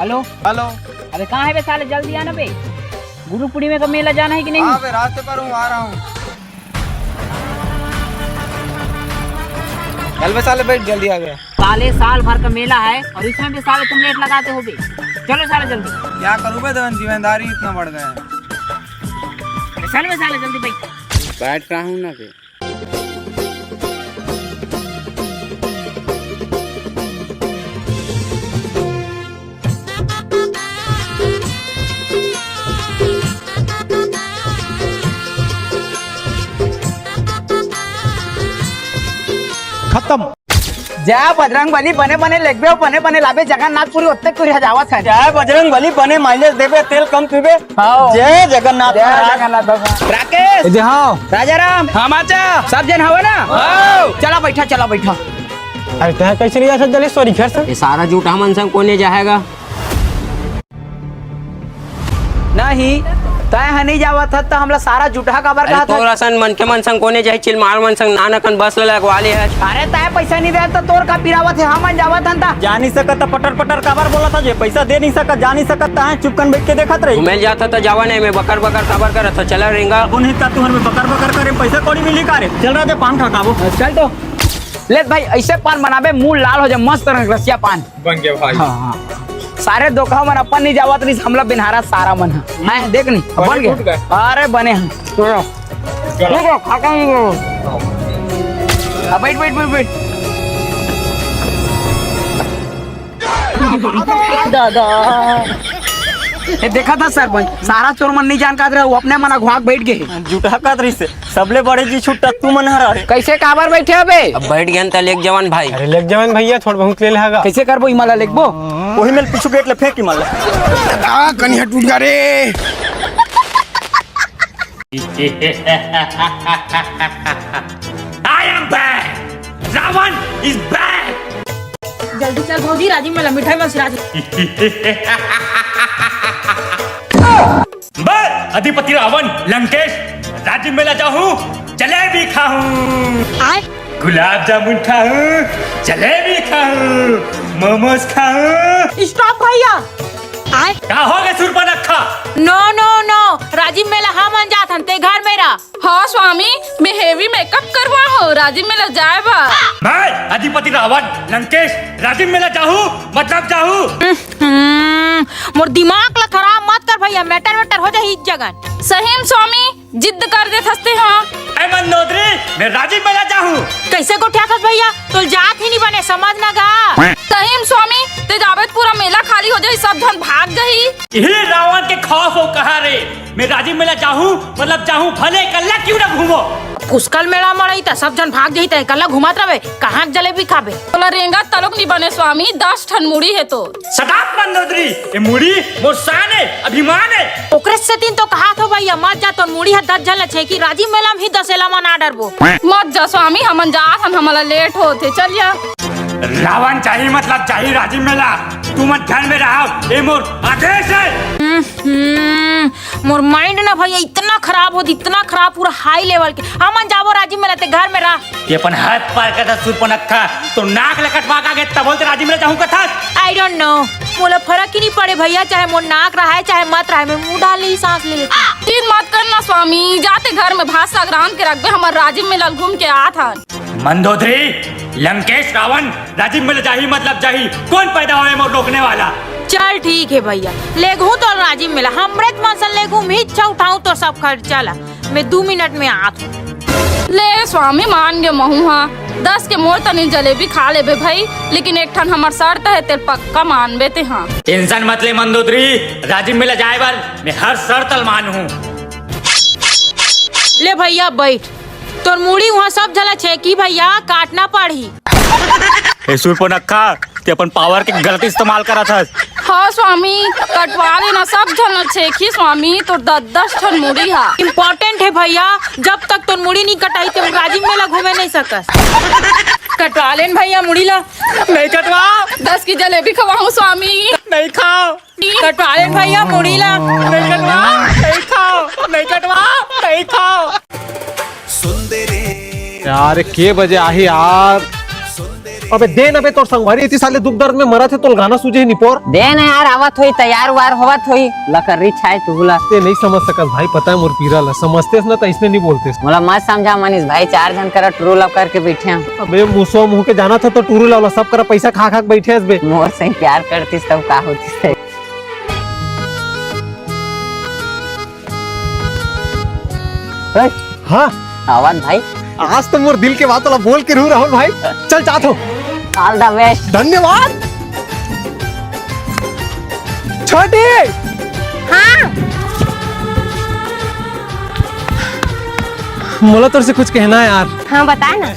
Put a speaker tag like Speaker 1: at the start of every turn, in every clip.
Speaker 1: Hello
Speaker 2: hello.
Speaker 1: अबे कहाँ है बे साले, जल्दी आना बे। गुरु पूर्णिमा का मेला जाना है कि नहीं?
Speaker 2: हाँ बे, रास्ते पर हूँ, आ रहा हूँ। चल बे साले, बैठ, जल्दी आ गया।
Speaker 1: साले साल भर का मेला है और इसमें भी साले तुम लेट लगाते हो बे। चलो साले जल्दी।
Speaker 2: क्या करूँ बे देवन, जिम्मेदारी इतना बढ़ गया है।
Speaker 1: चल बे साले जल्दी
Speaker 2: बैठ रहा हूँ ना बे।
Speaker 3: खत्म।
Speaker 4: जय बजरंग बली बने बने लेगबे बने बने लाबे जगन्नाथपुरी ओत्ते कुरी हजावत है।
Speaker 3: जय बजरंग बली बने माइलेज देवे तेल कम पीबे। जय जगन्नाथ।
Speaker 4: जय जगन्नाथ भगवान।
Speaker 1: राकेश,
Speaker 4: हाँ
Speaker 1: राजाराम,
Speaker 4: हाँ माचा
Speaker 1: सब जन हवा ना?
Speaker 4: चला बैठा चला बैठा।
Speaker 3: अरे तय कैसे नहीं जा सकते जलेश्वरी घर से?
Speaker 1: ये सारा झूठा मन संग कोने जाएगा?
Speaker 4: नहीं तय नहीं जावत था तो हमला सारा जुटा कबर कहा था।
Speaker 5: तोरा सन मन के मन संग कोने जाई चिलमार मन संग नानकन बस ले लगवाले है।
Speaker 4: अरे तय पैसा नहीं दे तो तोर का पिरावत है, हम जावत था।
Speaker 3: जा नहीं सकत पटर पटर काबर बोला था, जे पैसा दे नहीं सकत जा नहीं सकत है, चुपकन बैठ के देखत रही।
Speaker 5: घूमे जाता तो जावा नहीं, मैं बकर बकर खबर करत था, चला रेंगा
Speaker 3: उन्हीं का तुहर में बकर बकर करे पैसा कौड़ी मिली का रे। चल रहा थे पान खाकाबो।
Speaker 4: चल तो ले भाई, ऐसे पान बनाबे मुंह लाल हो जाए, मस्त रसिया पान
Speaker 2: बन गया भाई।
Speaker 4: हाँ सारे दोखा मन अपन नहीं जावत नहीं, हमला बिनहारा सारा मन है देख नहीं बन गए। अरे बने हैं बैठ बैठ बैठ बैठ। दादा ये देखा था सरपंच, सारा चोर मन नहीं जानकार रहे, वो अपने मना घुआक बैठ गए।
Speaker 3: जुटा का से सबले बड़े जी छुट्टा तू मन हरा रे।
Speaker 4: कैसे काबर बैठे हो बे?
Speaker 5: अब बैठ गया तल एक जवान भाई।
Speaker 3: अरे लेग जवान भैया थोड़ा बहुत ले लेगा।
Speaker 4: कैसे करबो इमाला लेखबो?
Speaker 3: वही में पीछू गेट ले फेंक ही माला।
Speaker 2: कन्या टूट गया रे।
Speaker 6: I am back. Ravan is back.
Speaker 1: जल्दी चल भौजी, राजीव मेला मिठाई में सिराज।
Speaker 6: मैं अधिपति रावण लंकेश राजीव मेला जाऊं, जलेबी खाऊं, गुलाब जामुन खाऊं, जलेबी खाऊं, मोमोज खाऊं।
Speaker 1: स्टॉप भैया।
Speaker 6: क्या हो गया सुरपनखा?
Speaker 1: नो नो नो, राजीव मेला हम जात हन ते घर मेरा।
Speaker 7: हाँ स्वामी, मैं हेवी मेकअप करवा हो, राजीव मेला जाए बा।
Speaker 6: मैं अधिपति रावण लंकेश राजीव मेला जाऊं, मतलब जाऊं।
Speaker 1: मोर दिमाग ला खराब मत कर भैया, मैटर मैटर हो जाए इस जगह।
Speaker 7: सही में स्वामी, जिद कर दे थसते हाँ।
Speaker 6: मंदोदरी, मैं राजीव मेला जाऊं।
Speaker 1: कैसे को ठेकस भैया, तो जात ही नहीं बने, समझ ना गा।
Speaker 7: सही में स्वामी, ते जावे पूरा मेला खाली हो जाए, सब धन भाग गई।
Speaker 6: यही रावण के खौफ हो कहा रे। मैं राजीव मेला जाऊं, मतलब जाऊं, भले कल्ला क्यों ना घूमो।
Speaker 1: पुष्कल मेला मड़ई त सब जन भाग जही, कल्ला घुमात रहे, कहाँ जलेबी खाबे?
Speaker 7: बोला रेंगा तलक नहीं बने स्वामी, 10 ठन मुड़ी है तो।
Speaker 6: सदाप मंदोदरी, ये मुड़ी मोर शान है, अभिमान है।
Speaker 1: ओकरे से दिन तो कहा था भैया मत जा, तो मुड़ी है 10 जन छे कि राजीव मेला में ही 10 एला मन आडर बो।
Speaker 7: मत जा स्वामी, हमन जात हम, हमारा लेट होते, चल जा।
Speaker 6: रावण चाहिए मतलब चाहिए राजीव मेला, तू मत घर में रहो, ये मोर आदेश है।
Speaker 1: मोर माइंड ना भैया इतना खराब हो, इतना खराब, पूरा हाई लेवल के। हमन जाबो राजीव मेला ते घर में रह।
Speaker 6: ये अपन हाथ पार करता सुरपनखा, तो नाक लकटवा का के तब बोलते राजीव मेला जाऊं कथा।
Speaker 1: आई डोंट नो, मोला फर्क ही नहीं पड़े भैया, चाहे मोर नाक रहा है चाहे मत रहा है, मैं मुंह डाल ली सांस ले लेती।
Speaker 7: तीन मत करना स्वामी, जाते घर में भात सागरान के रख दे, हमारे राजीव मेला घूम के आ था।
Speaker 6: मंदोदरी, लंकेश रावण राजीव मेला जाही मतलब जाही, कौन पैदा हुए मोर रोकने वाला।
Speaker 1: चल ठीक है भैया, लेगू तो राजीव मेला हमरे मन से लेगू, मैं इच्छा उठाऊं तो सब खर्चा ला, मैं 2 मिनट में आत हूँ।
Speaker 7: ले स्वामी मान गए महू, हाँ 10 के मोर तनी जलेबी खा लेबे भाई, लेकिन एक ठन हमार शर्त है, तेरे पक्का मान बेते। हाँ
Speaker 6: टेंशन मत ले मंदोदरी, राजीव मेला जाए बार मैं हर शर्त मान हूँ।
Speaker 1: ले भैया बैठ, तोर मुड़ी वहाँ सब जला छे की भैया, काटना पड़ी।
Speaker 6: सुरपनखा, ते अपन पावर के गलत इस्तेमाल करा था।
Speaker 7: हाँ स्वामी, कटवा लेना सब झन छेखी स्वामी, तो 10 ठन मुड़ी है।
Speaker 1: इम्पोर्टेंट है भैया, जब तक तो मुड़ी नहीं कटाई तो राजीव मेला घूमे नहीं सकस। कटवा लेन भैया मुड़ी ला।
Speaker 3: नहीं कटवा,
Speaker 7: 10 की जलेबी खवाऊं स्वामी।
Speaker 3: नहीं खाओ।
Speaker 1: कटवा लेन भैया मुड़ी ला।
Speaker 3: नहीं कटवा, नहीं खाओ, नहीं कटवा, नहीं खाओ।
Speaker 8: यार के बजे आही यार। अबे दे न बे तोर संगवारी इतनी साले दुख दर्द में मरा थे तो गाना सूझे नहीं पोर
Speaker 5: दे ना यार आवत होई तैयार वार होवत होई लकड़ी छाए तू बुला
Speaker 8: ते नहीं समझ सकत भाई पता है मोर पीरा ला समझतेस ना तो इसने नहीं बोलते
Speaker 5: मोला मत समझा मनीष भाई 4 जन करा ट्रू लव करके बैठे हैं
Speaker 8: अबे मुसो मुंह के जाना था तो टूरू लाला सब करा पैसा खा खा के बैठे बे
Speaker 5: मोर से प्यार करतीस तब का होतीस
Speaker 8: हाँ
Speaker 5: आवाज भाई
Speaker 8: आज तो मोर दिल के बात वाला बोल के रू राहुल भाई चल चाहत हो
Speaker 5: ऑल द बेस्ट
Speaker 8: धन्यवाद छोटी मोला तोर से कुछ कहना है यार
Speaker 9: हाँ बता ना।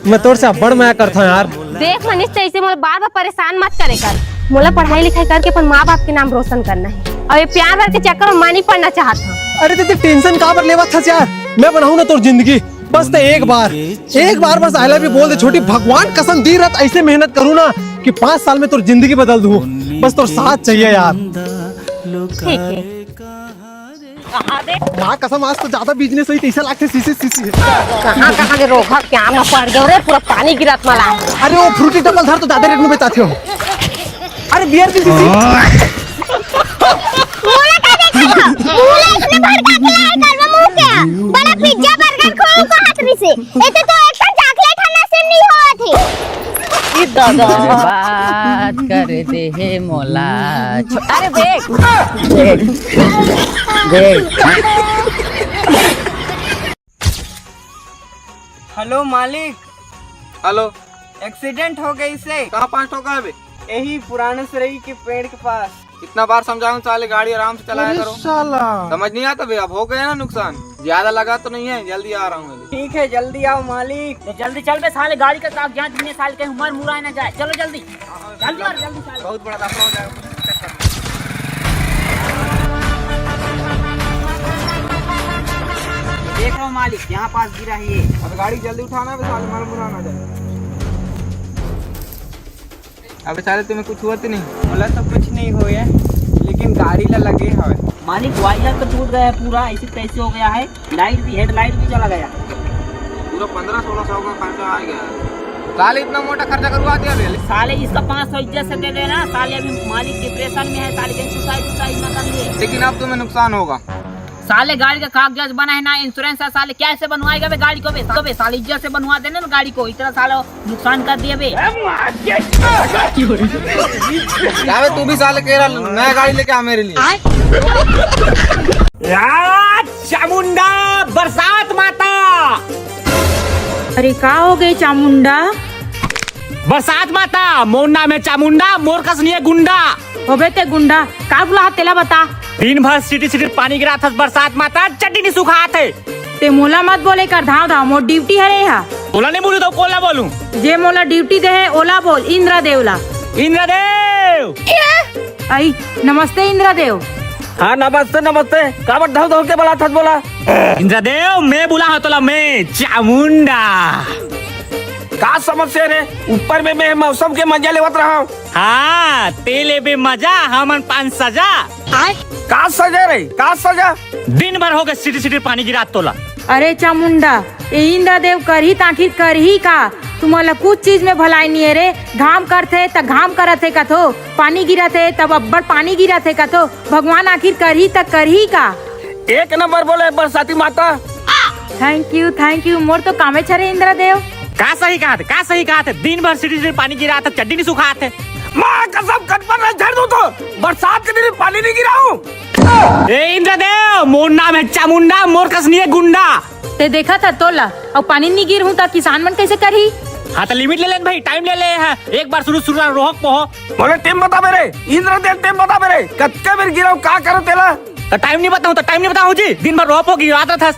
Speaker 8: मैं तोर से बड़ माया करता हूँ यार
Speaker 9: देख मनीष तो ऐसे मोला बार बार परेशान मत करे कर। मोला पढ़ाई लिखाई करके अपन माँ बाप के नाम रोशन करना है और ये प्यार व्यार के चक्कर में मैं नहीं पढ़ना चाहता हूँ।
Speaker 8: अरे ते टेंशन कहाँ पर लेवा था यार मैं बनाऊँ ना तोर जिंदगी बस ते एक बार बस आई लव यू बोल दे छोटी भगवान कसम दी रात ऐसे मेहनत करूँ ना कि 5 साल में तोर जिंदगी बदल दूँ बस तोर साथ चाहिए यार
Speaker 9: ठीक है
Speaker 8: माँ कसम आज तो ज्यादा बिजनेस हुई 30 लाख से सीसी
Speaker 9: कहाँ के रोका क्या में पड़ गया रे पूरा पानी गिरत मला।
Speaker 8: अरे वो फ्रूटी डबल धर तो ज्यादा रेट में बेचाते हो अरे बियर की सीसी
Speaker 10: बड़ा पिज्जा बर्गर खाओ को हाथ में से एते तो एक चॉकलेट हन्ना से नहीं होत है
Speaker 5: ई दादा बात कर दे हे मोला अरे देख
Speaker 4: हेलो मालिक।
Speaker 2: हेलो
Speaker 4: एक्सीडेंट हो गई से
Speaker 2: कहाँ 5 ठोका है बे
Speaker 4: यही पुराने सरई के पेड़ के पास।
Speaker 2: इतना बार समझाऊं साले गाड़ी आराम से चलाया करो
Speaker 8: साला
Speaker 2: समझ नहीं आता भैया अब हो गया ना नुकसान ज्यादा लगा तो नहीं है जल्दी आ रहा हूँ
Speaker 4: ठीक है जल्दी आओ मालिक।
Speaker 1: तो जल्दी चल बे साले गाड़ी का कागजात इतने साल के उम्र मुरा ना जाए चलो जल्दी जल्दी और जल्दी साले
Speaker 2: बहुत बड़ा दफा हो जाएगा
Speaker 4: देख रहा हूँ मालिक यहाँ पास गिरा है ये।
Speaker 2: अब गाड़ी जल्दी उठाना है साले माल मुरा ना जाए अबे साले तुम्हें कुछ हुआ तो नहीं
Speaker 4: बोला तो कुछ नहीं हो है लेकिन गाड़ी ला लगे हवे
Speaker 1: मालिक वायर तो टूट गया है पूरा ऐसे तैसे हो गया है लाइट भी हेडलाइट भी चला गया
Speaker 2: पूरा 15-16 सौ का खर्चा आ गया साले इतना मोटा खर्चा करवा दिया बे
Speaker 1: साले इसका 500 इज्जत से दे देना साले अभी मालिक डिप्रेशन में है साले के सुसाइड न कर लिए
Speaker 2: लेकिन अब तुम्हें नुकसान होगा
Speaker 1: साले गाड़ी का कागजात बना है ना इंश्योरेंस है साले क्या से बनवाएगा बे गाड़ी को बे साले इज्जत से बनवा देना ना गाड़ी को इतना साले नुकसान कर दिया बे
Speaker 2: क्या तू भी साले कह रहा नया गाड़ी लेके आ मेरे लिए
Speaker 6: चामुंडा बरसात माता
Speaker 1: अरे का हो गई चामुंडा
Speaker 6: बरसात माता मोर नाम है चामुंडा मोर कसनी है गुंडा
Speaker 1: होबे ते गुंडा का बुला तेला बता
Speaker 6: दिन भर सिटी पानी गिरा था बरसात माता चट्टी नहीं सुखा थे
Speaker 1: ते मोला मत बोले कर धाव धाव मोर ड्यूटी है रे हा
Speaker 6: ओला नहीं बोलू तो कोला बोलूं
Speaker 1: जे मोला ड्यूटी दे है ओला बोल इंद्रदेवला
Speaker 6: इंद्रदेव
Speaker 1: आई नमस्ते इंद्रदेव
Speaker 3: हाँ नमस्ते नमस्ते काबर धाव धाव के बोला था बोला
Speaker 6: इंद्रदेव मैं बुला हाँ तोला मैं चामुंडा
Speaker 3: का समस्या रे ऊपर में मैं मौसम के मजा लेवत रहा हूँ।
Speaker 6: हाँ तेले बे मजा हमन 5 सजा
Speaker 3: का सजा रे का सजा
Speaker 6: दिन भर हो गए सिटी पानी गिरा तोला
Speaker 1: अरे चामुंडा ये इंद्रदेव करही ताखिर करही का तुम्हारा कुछ चीज में भलाई नहीं है रे घाम करते त घाम करते का थो पानी गिरते तब अब्बड़ पानी गिरते का थो भगवान आखिर करही तक करही का
Speaker 3: एक नंबर बोले बरसाती माता।
Speaker 1: थैंक यू मोर तो कामे छरे इंद्रदेव
Speaker 6: का सही कहा थे दिन भर सिटी पानी गिरा था चड्डी नहीं सुखा थे
Speaker 3: माँ कसम कट पर नहीं झड़ दूँ तो बरसात के दिन पानी नहीं गिराऊं।
Speaker 6: ए इंद्रदेव मोर नाम है चामुंडा मोर कसनी है गुंडा
Speaker 1: ते देखा था तोला और पानी नहीं गिर हूँ तो किसान मन कैसे करही
Speaker 6: हाँ तो लिमिट ले लेन भाई टाइम ले ले है एक बार शुरू रोहक पोहो
Speaker 3: बोले टीम बता मेरे इंद्रदेव टीम बता मेरे कच्चे में गिराऊं का करो तेला
Speaker 6: तो टाइम नहीं बताऊँ जी दिन भर रोहक होगी रात था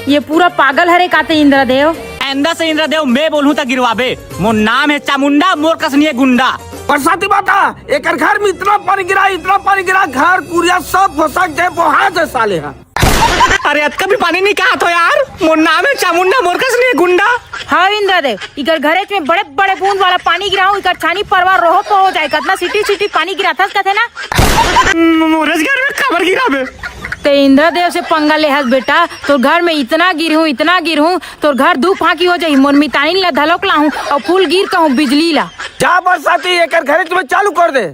Speaker 1: ये पूरा पागल हरे काते इंद्रदेव
Speaker 6: अंदर से इंद्रदेव मैं बोलूँ तो गिरवाबे मोर नाम है चामुंडा मोर कसनी है गुंडा
Speaker 3: बरसाती माता एक घर में इतना पानी गिरा घर कुरिया सब फसक जाए बोहा जाए साले हा।
Speaker 6: अरे अब कभी पानी नहीं कहा तो यार मोर नाम है चामुंडा मोर कसनी है गुंडा
Speaker 1: हाँ इंद्रदेव इकर घरे में बड़े बड़े बूंद वाला पानी गिराऊं इकर छानी परवार रोह हो जाए कितना सिटी पानी गिरा था कहते ना
Speaker 6: मोरस घर में कबर गिरा बे
Speaker 1: तो इंद्रदेव से पंगा लेहस बेटा। तो घर में इतना गिर हूँ तो घर दू फांकी हो जाही। मोर मितानी ला धलोक ला हूँ और फूल गिर कहूँ बिजली ला।
Speaker 3: जा बरसाती एक घर तुम्हें चालू कर दे।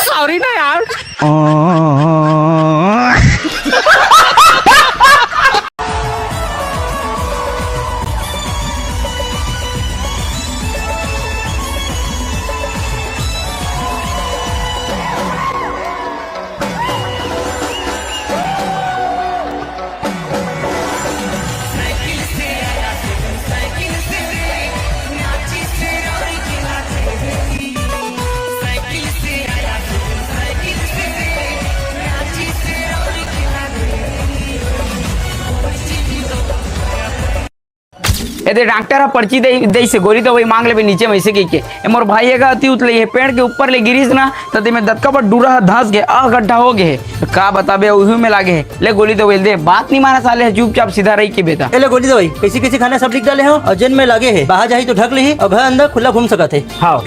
Speaker 4: सॉरी ना यार। यदि डॉक्टर पर्ची दे से गोली तो वही मांग ले नीचे में से के मोर भाई का अति उतले है पेड़ के ऊपर ले गिरीस ना तो में दत्का पर डूरा धंस गए गड्ढा हो गए का बताबे उही में लागे है ले गोली दवाई दे बात नहीं माना साले चुपचाप सीधा रही के बेटा
Speaker 11: ले गोली दवाई कैसी खाना सब लिख डाले हो और जन में लागे है बाहर जाही तो ढक ली और घर अंदर खुला घूम सकत है।
Speaker 4: हाँ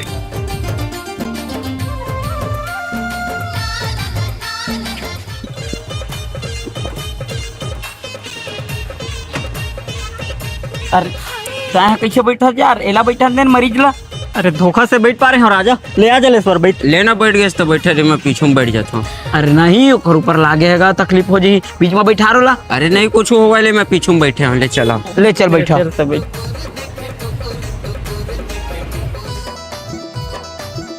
Speaker 4: अरे कैसे बैठा यार एला बैठा देन मरीज ला।
Speaker 11: अरे धोखा से बैठ पा रहे हो राजा, ले आ जलेश्वर बैठ।
Speaker 5: लेना बैठ गए तो बैठे रे मैं पीछे में बैठ जाता हूँ।
Speaker 4: अरे नहीं ओकर ऊपर लागेगा तकलीफ हो जाही बीच में बैठा रोला।
Speaker 5: अरे नहीं कुछ होगा ले मैं पीछे में बैठे हूँ ले चला
Speaker 4: ले चल बैठा।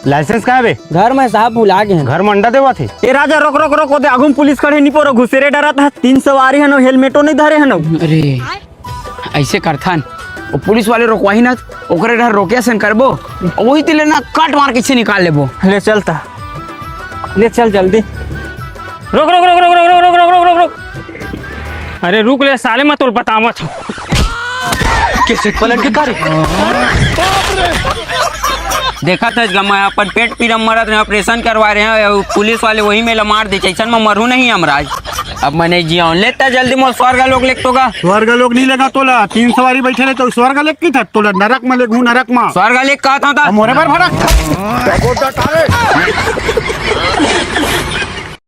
Speaker 11: लाइसेंस कहाँ बे?
Speaker 4: घर में साहब भुला गए
Speaker 11: घर में अंडा देवा थे। ए राजा रोक रोक रोक ओदे आगुम पुलिस खड़े नहीं पोरो घुसेरे डरा था 3 सवारी हनो हेलमेटो नहीं धरे हनो।
Speaker 4: अरे ऐसे करथन वो पुलिस वाले रोकवाही ना ओकरे डर रोकिया सन करबो वही तिले ना काट मार के से निकाल लेबो।
Speaker 11: ले चलता ले चल जल्दी। रोक रोक रोक रोक रोक रोक रोक रोक रोक। अरे रुक ले साले मत और बतावत
Speaker 4: कैसे पलट के करे
Speaker 5: देखा था मैं अपन पेट पीड़ा मरत रहे ऑपरेशन करवा रहे हैं पुलिस वाले वही में मार दे ऐसा में मरू नहीं हमराज। अब मैंने जिया लेता जल्दी मोर स्वर्ग लोग लेक तो
Speaker 6: स्वर्ग लोग नहीं लगा तोला 3 सवारी बैठे रहे तो स्वर्ग लेक की था तोला नरक में ले घू नरक में
Speaker 5: स्वर्ग लेक कहा था
Speaker 6: मोरे पर भरा